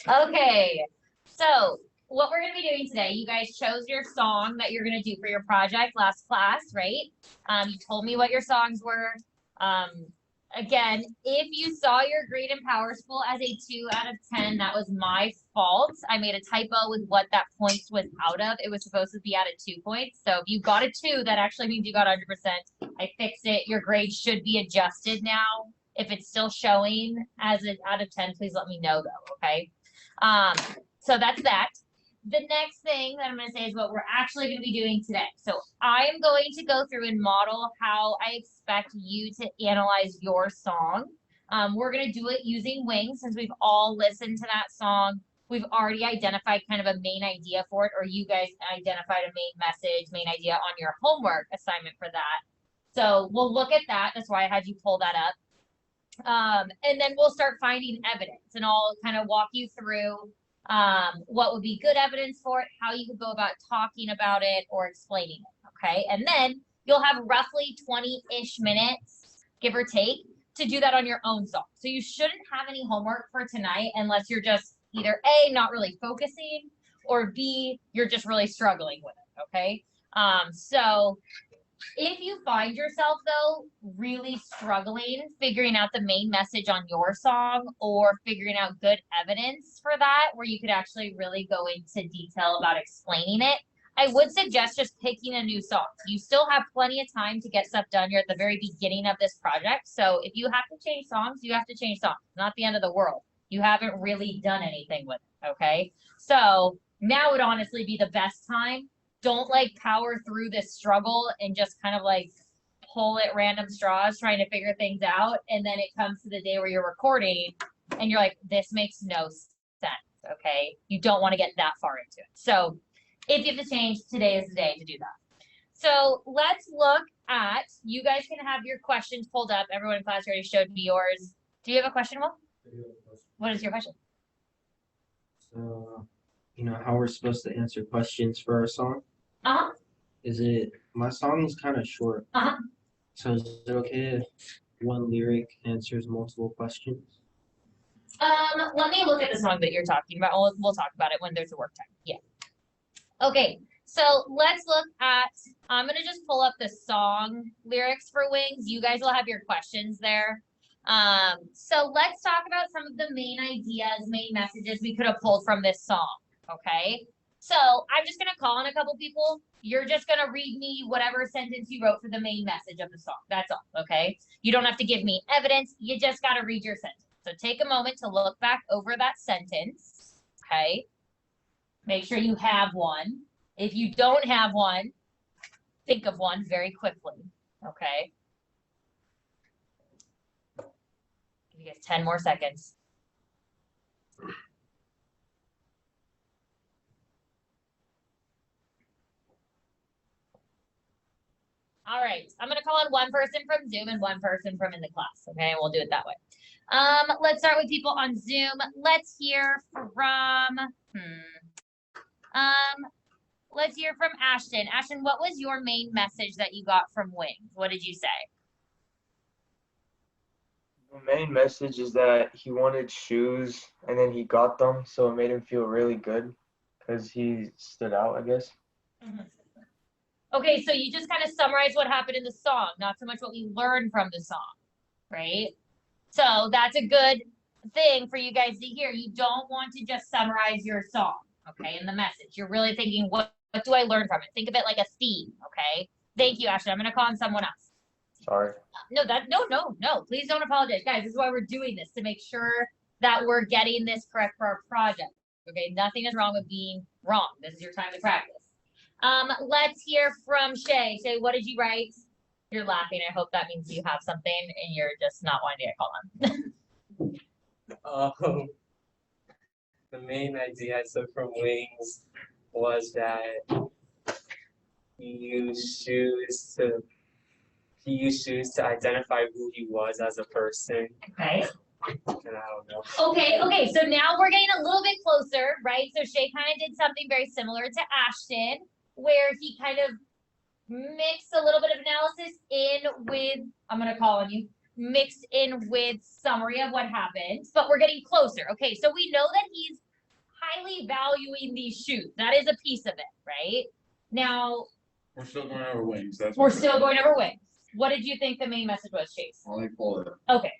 Okay, so what we're going to be doing today, you guys chose your song that you're going to do for your project last class, right? You told me what your songs were. Um, Again, if you saw your grade in Power School as a 2 out of 10, that was my fault. I made a typo with what that points was out of. It was supposed to be out of 2 points. So if you got a 2, that actually means you got 100%. I fixed it. Your grade should be adjusted now. If it's still showing as an out of 10, please let me know though, okay? Um, so that's that. The next thing that I'm going to say is what we're actually going to be doing today. So I'm going to go through and model how I expect you to analyze your song. We're going to do it using Wings since we've all listened to that song. We've already identified kind of a main idea for it, or you guys identified a main message, main idea on your homework assignment for that. So we'll look at that. That's why I had you pull that up. And then we'll start finding evidence and I'll kind of walk you through what would be good evidence for it, how you could go about talking about it or explaining it. Okay. And then you'll have roughly 20-ish minutes, give or take, to do that on your own song. So you shouldn't have any homework for tonight unless you're just either A, not really focusing, or B, you're just really struggling with it. Okay. So if you find yourself though really struggling figuring out the main message on your song or figuring out good evidence for that where you could actually really go into detail about explaining it, I would suggest just picking a new song. You still have plenty of time to get stuff done. You're at the very beginning of this project. So if you have to change songs, you have to change songs. It's not the end of the world. You haven't really done anything with it. Okay. So now would honestly be the best time. Don't like power through this struggle and just kind of like pull at random straws trying to figure things out. And then it comes to the day where you're recording and you're like, this makes no sense. Okay. You don't want to get that far into it. So if you have to change, today is the day to do that. So let's look at, you guys can have your questions pulled up. Everyone in class already showed me yours. Do you have a question, Will? What is your question? So, how we're supposed to answer questions for our song? Uh-huh. My song is kind of short. Uh-huh. So is it okay if one lyric answers multiple questions? Let me look at the song that you're talking about. We'll talk about it when there's a work time. Yeah. Okay, so let's look at, I'm gonna just pull up the song lyrics for Wings. You guys will have your questions there. So let's talk about some of the main ideas, main messages we could have pulled from this song, okay? So I'm just gonna call on a couple people. You're just gonna read me whatever sentence you wrote for the main message of the song. That's all, okay? You don't have to give me evidence. You just gotta read your sentence. So take a moment to look back over that sentence, okay? Make sure you have one. If you don't have one, think of one very quickly, okay? Give you guys 10 more seconds. All right, I'm gonna call on one person from Zoom and one person from in the class, okay? And we'll do it that way. Let's start with people on Zoom. Let's hear from, let's hear from Ashton. Ashton, what was your main message that you got from Wings? What did you say? The main message is that he wanted shoes and then he got them, so it made him feel really good because he stood out, I guess. Okay, so you just kind of summarize what happened in the song, not so much what we learned from the song, right? So that's a good thing for you guys to hear. You don't want to just summarize your song, okay, in the message. You're really thinking, what do I learn from it? Think of it like a theme, okay? Thank you, Ashley. I'm going to call on someone else. Sorry. No, please don't apologize. Guys, this is why we're doing this, to make sure that we're getting this correct for our project, okay? Nothing is wrong with being wrong. This is your time to practice. Let's hear from Shay. Shay, what did you write? You're laughing. I hope that means you have something and you're just not wanting to get called on. The main idea I took from Wings was that he used shoes to identify who he was as a person. Okay. And I don't know. Okay. So now we're getting a little bit closer, right? So Shay kind of did something very similar to Ashton, where he kind of mixed a little bit of analysis in with, I'm going to call on you, mixed in with summary of what happened, but we're getting closer. Okay, so we know that he's highly valuing these shoes. That is a piece of it, right? Now, We're still going over wings. That's we're what still going over wings. What did you think the main message was, Chase? I'll let me pull it up. Okay.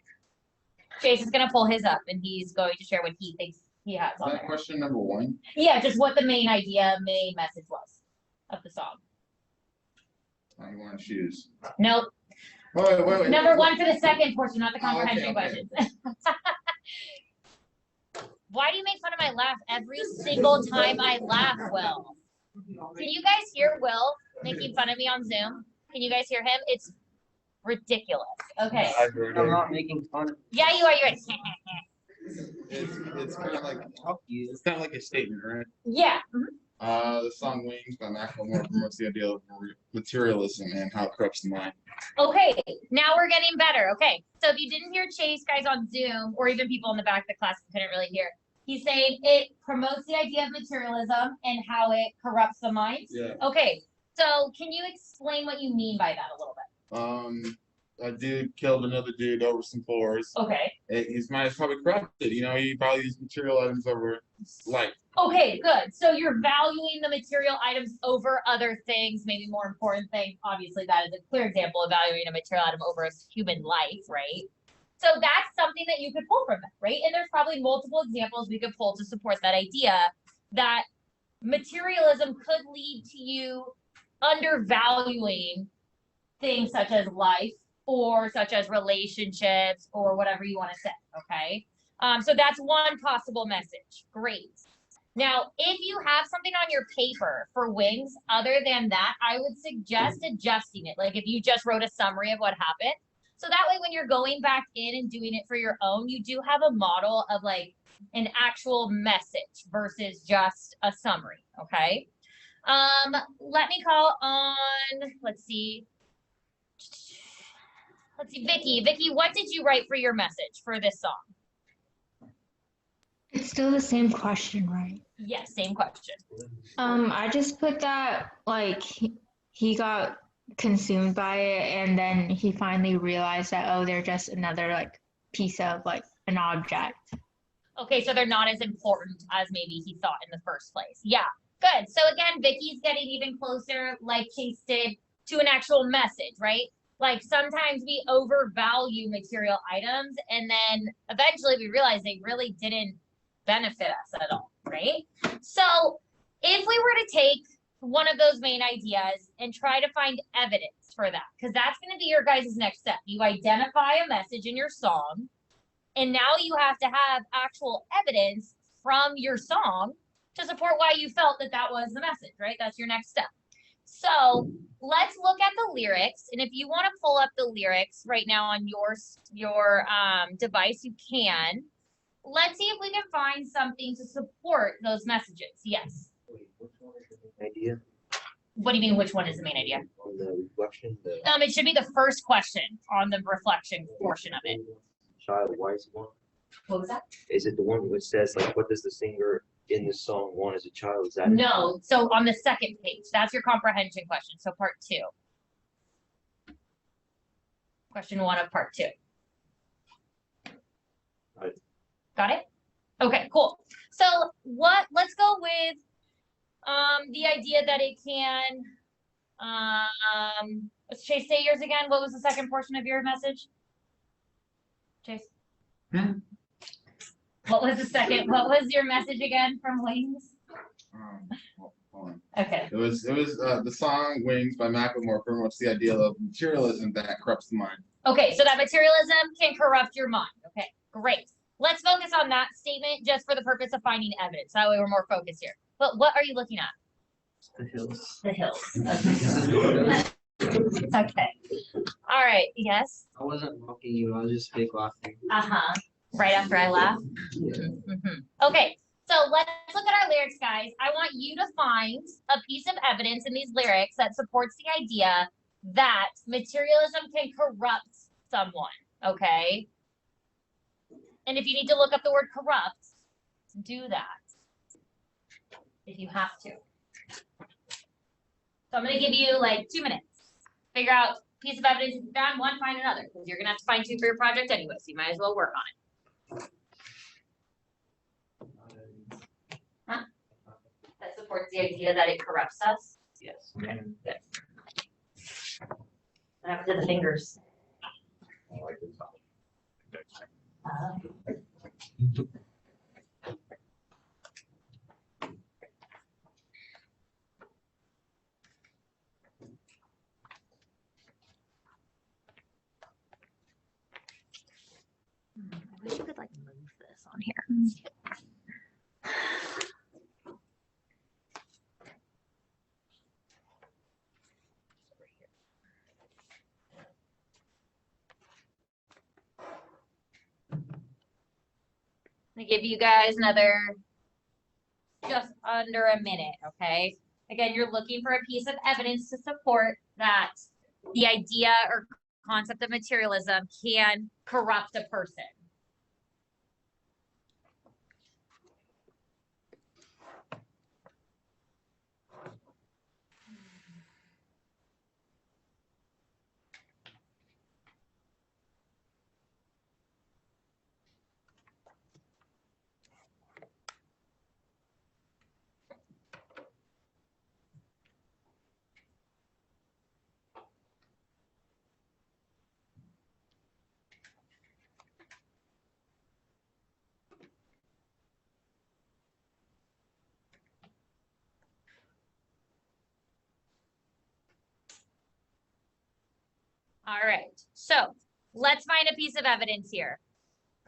Chase is gonna pull his up and he's going to share what he thinks he has Is on that there. question number 1? Yeah, just what the main idea, main message was of the song. I want to choose. Nope. Oh, wait. Number 1 for the second portion, not the Oh, okay, comprehension okay. questions. Why do you make fun of my laugh every single time I laugh, Will? Can you guys hear Will making fun of me on Zoom? Can you guys hear him? It's ridiculous. Okay. I heard I'm it. not making fun of Yeah, you are. You're. It's kind of like you. it's kind of like a statement, right? Yeah. The song "Wings" by Macklemore promotes the idea of materialism and how it corrupts the mind. Okay, now we're getting better. Okay, so if you didn't hear Chase, guys, on Zoom, or even people in the back of the class who couldn't really hear, he's saying it promotes the idea of materialism and how it corrupts the mind. Yeah. Okay, so can you explain what you mean by that a little bit? A dude killed another dude over some floors. Okay. His mind is probably corrupted. You know, he values material items over life. Okay, good. So you're valuing the material items over other things, maybe more important things. Obviously, that is a clear example of valuing a material item over a human life, right? So that's something that you could pull from that, right? And there's probably multiple examples we could pull to support that idea that materialism could lead to you undervaluing things such as life or such as relationships or whatever you want to say, okay? So that's one possible message. Great. Now, if you have something on your paper for wings other than that, I would suggest adjusting it. Like if you just wrote a summary of what happened. So that way, when you're going back in and doing it for your own, you do have a model of like an actual message versus just a summary, okay? Let me call on, let's see, Vicky. Vicky, what did you write for your message for this song? It's still the same question, right? Yes, same question. I just put that like he got consumed by it and then he finally realized that, oh, they're just another like piece of like an object. Okay, so they're not as important as maybe he thought in the first place. Yeah, good. So again, Vicky's getting even closer, like Chase did, to an actual message, right? Like sometimes we overvalue material items and then eventually we realize they really didn't benefit us at all, right? So if we were to take one of those main ideas and try to find evidence for that, because that's going to be your guys' next step. You identify a message in your song, and now you have to have actual evidence from your song to support why you felt that that was the message, right? That's your next step. So let's look at the lyrics, and if you want to pull up the lyrics right now on your device, you can. Let's see if we can find something to support those messages. Yes. Wait, which one is the main idea? What do you mean, which one is the main idea? On the reflection, the It should be the first question on the reflection portion of it. child wise one. What was that? Is it the one which says like what does the singer in the song want as a child? Is that No. So on the second page, that's your comprehension question. So part 2. Question 1 of part 2. Right. Got it? Okay, cool. So let's go with the idea that it can let's Chase, say yours again. What was the second portion of your message? Chase? What was what was your message again from Wings? Hold on. Okay. It was the song "Wings" by Macklemore promotes the idea of materialism that corrupts the mind. Okay, so that materialism can corrupt your mind. Okay, great. Let's focus on that statement just for the purpose of finding evidence. That way we're more focused here. But what are you looking at? the hills? The hills. Okay. All right, yes? I wasn't mocking you, I was just fake laughing. Uh-huh. Right after I laugh? Yeah. Okay, so let's look at our lyrics, guys. I want you to find a piece of evidence in these lyrics that supports the idea that materialism can corrupt someone, okay? And if you need to look up the word corrupt, do that if you have to. So I'm going to give you like 2 minutes. Figure out piece of evidence you found, one, find another, because you're going to have to find 2 for your project anyway, so you might as well work on it. supports the idea that it corrupts us? Yes. What happened to the fingers? I wish you could like move this on here. I'm gonna give you guys another just under a minute, okay? Again, you're looking for a piece of evidence to support that the idea or concept of materialism can corrupt a person. All right, so let's find a piece of evidence here.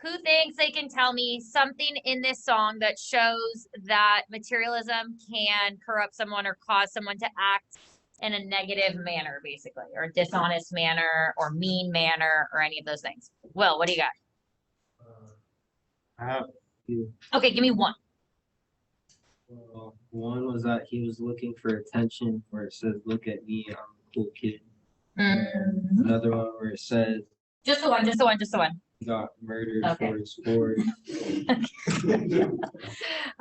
Who thinks they can tell me something in this song that shows that materialism can corrupt someone or cause someone to act in a negative manner, basically, or a dishonest manner or mean manner or any of those things? Will, what do you got? I have a few. Okay, give me one. Well, one was that he was looking for attention, where it says, "Look at me, I'm a cool kid." Another one where it says Just the one, just the one, just the one. he got murdered Okay. for his sport.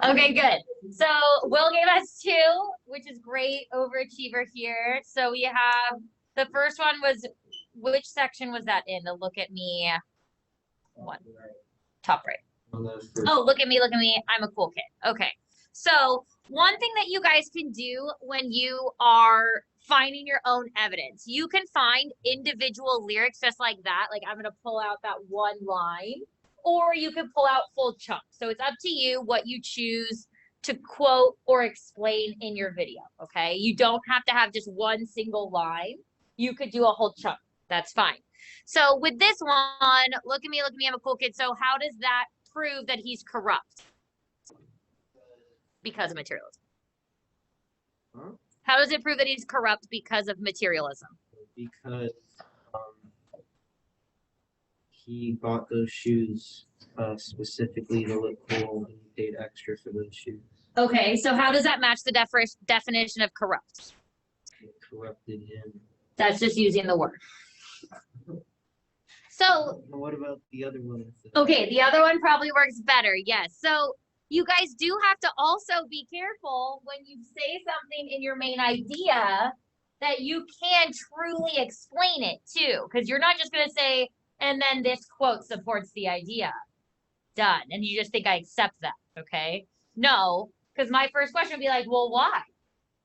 Okay, good. So Will gave us two, which is great. Overachiever here. So we have the first one was, which section was that in? The look at me one. Top right. On the first- Oh, look at me, I'm a cool kid. Okay. So one thing that you guys can do when you are finding your own evidence, you can find individual lyrics just like that. Like I'm going to pull out that one line, or you can pull out full chunks. So it's up to you what you choose to quote or explain in your video. Okay. You don't have to have just one single line. You could do a whole chunk. That's fine. So with this one, look at me, I'm a cool kid. So how does that prove that he's corrupt? Because of materialism. Huh? How does it prove that he's corrupt because of materialism? Because he bought those shoes specifically to look cool, and he paid extra for those shoes. Okay, so how does that match the definition of corrupt? It corrupted him. That's just using the word. So, And what about the other one? okay, the other one probably works better. Yes. So you guys do have to also be careful when you say something in your main idea that you can truly explain it too. Because you're not just going to say, and then this quote supports the idea. Done. And you just think I accept that. Okay. No, because my first question would be like, well, why?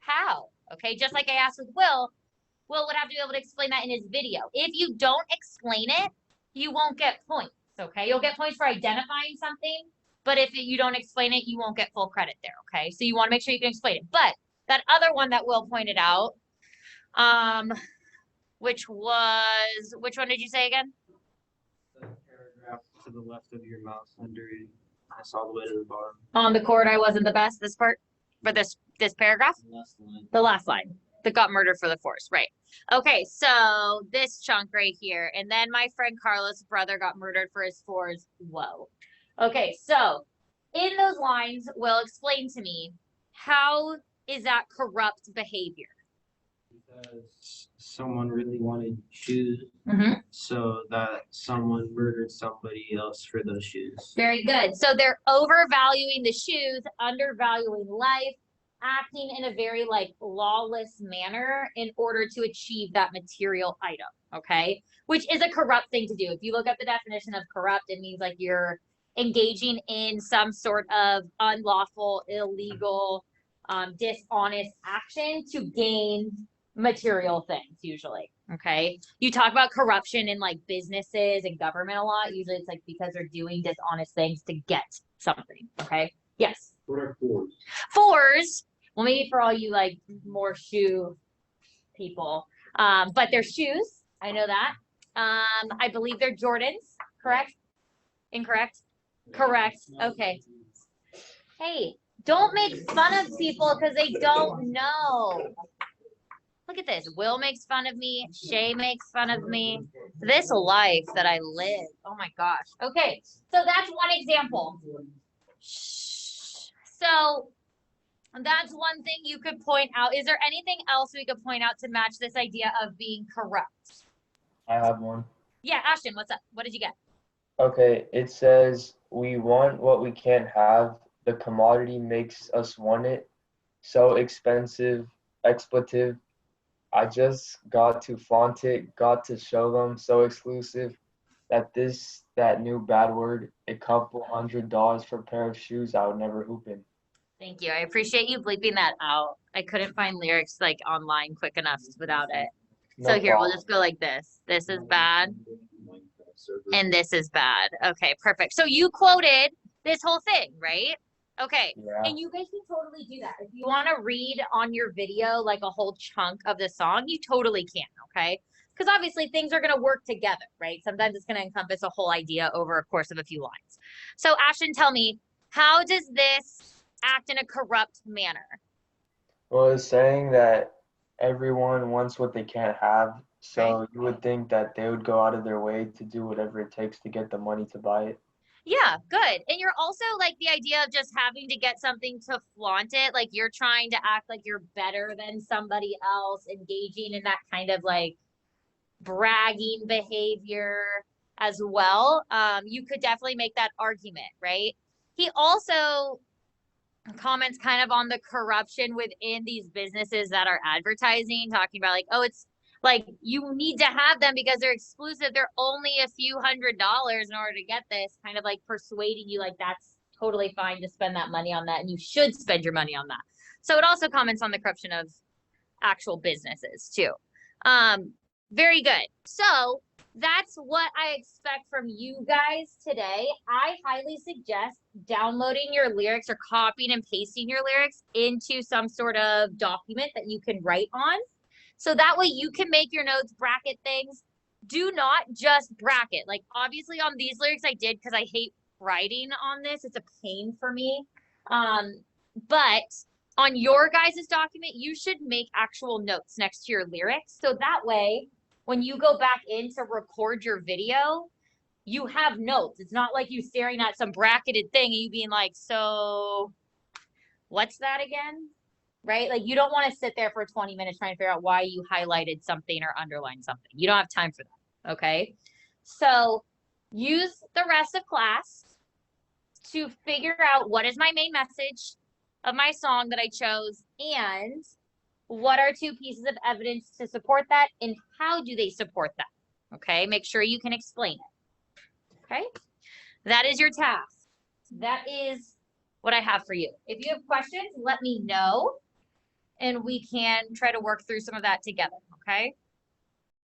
How? Okay. Just like I asked with Will would have to be able to explain that in his video. If you don't explain it, you won't get points. Okay. You'll get points for identifying something. But if you don't explain it, you won't get full credit there, okay? So you want to make sure you can explain it. But that other one that Will pointed out, which one did you say again? The paragraph to the left of your mouse under it. That's all the way to the bottom. On the chord, I wasn't the best, this part, for this paragraph? Last line. The last line, that got murdered for the force, right? Okay, so this chunk right here, and then my friend Carlos' brother got murdered for his fours. Whoa. Okay, so in those lines, Will explain to me, how is that corrupt behavior? Because someone really wanted shoes, so that someone murdered somebody else for those shoes. Very good. So they're overvaluing the shoes, undervaluing life, acting in a very like lawless manner in order to achieve that material item, okay? Which is a corrupt thing to do. If you look up the definition of corrupt, it means like you're engaging in some sort of unlawful, illegal dishonest action to gain material things usually. Okay. You talk about corruption in like businesses and government a lot. Usually it's like because they're doing dishonest things to get something. Okay. Yes. What are fours? Fours. Well, maybe for all you like more shoe people. But they're shoes. I know that. I believe they're Jordans, correct? Incorrect? Correct. Okay. Hey, don't make fun of people because they don't know. Look at this. Will makes fun of me. Shay makes fun of me. This life that I live. Oh my gosh. Okay. So that's one example. So that's one thing you could point out. Is there anything else we could point out to match this idea of being corrupt? I have one. Yeah, Ashton, what's up? What did you get? Okay, it says, we want what we can't have. The commodity makes us want it. So expensive, expletive. I just got to flaunt it, got to show them, so exclusive. That new bad word, a couple $100 for a pair of shoes I would never hoop in. Thank you. I appreciate you bleeping that out. I couldn't find lyrics like online quick enough without it. No So here, we'll problem. just go like this. This is bad, and this is bad. Okay, perfect. So you quoted this whole thing, right? Okay. Yeah. And you guys can totally do that. If you want to read on your video like a whole chunk of the song, you totally can, okay? Because obviously things are going to work together, right? Sometimes it's going to encompass a whole idea over a course of a few lines. So Ashton, tell me, how does this act in a corrupt manner? Well, it's saying that everyone wants what they can't have. So you would think that they would go out of their way to do whatever it takes to get the money to buy it. Yeah, good. And you're also like the idea of just having to get something to flaunt it. Like you're trying to act like you're better than somebody else, engaging in that kind of like bragging behavior as well. You could definitely make that argument, right? He also comments kind of on the corruption within these businesses that are advertising, talking about like, oh, it's like you need to have them because they're exclusive. They're only a few $100s in order to get this, kind of like persuading you like that's totally fine to spend that money on that and you should spend your money on that. So it also comments on the corruption of actual businesses too. Very good. So that's what I expect from you guys today. I highly suggest downloading your lyrics or copying and pasting your lyrics into some sort of document that you can write on. So that way you can make your notes, bracket things. Do not just bracket. Like obviously on these lyrics I did because I hate writing on this. It's a pain for me. But on your guys' document, you should make actual notes next to your lyrics. So that way, when you go back in to record your video, you have notes. It's not like you staring at some bracketed thing and you being like, so what's that again? Right? Like you don't want to sit there for 20 minutes trying to figure out why you highlighted something or underlined something. You don't have time for that. Okay. So use the rest of class to figure out what is my main message of my song that I chose and what are two pieces of evidence to support that and how do they support that? Okay. Make sure you can explain it. Okay. That is your task. That is what I have for you. If you have questions, let me know and we can try to work through some of that together. Okay.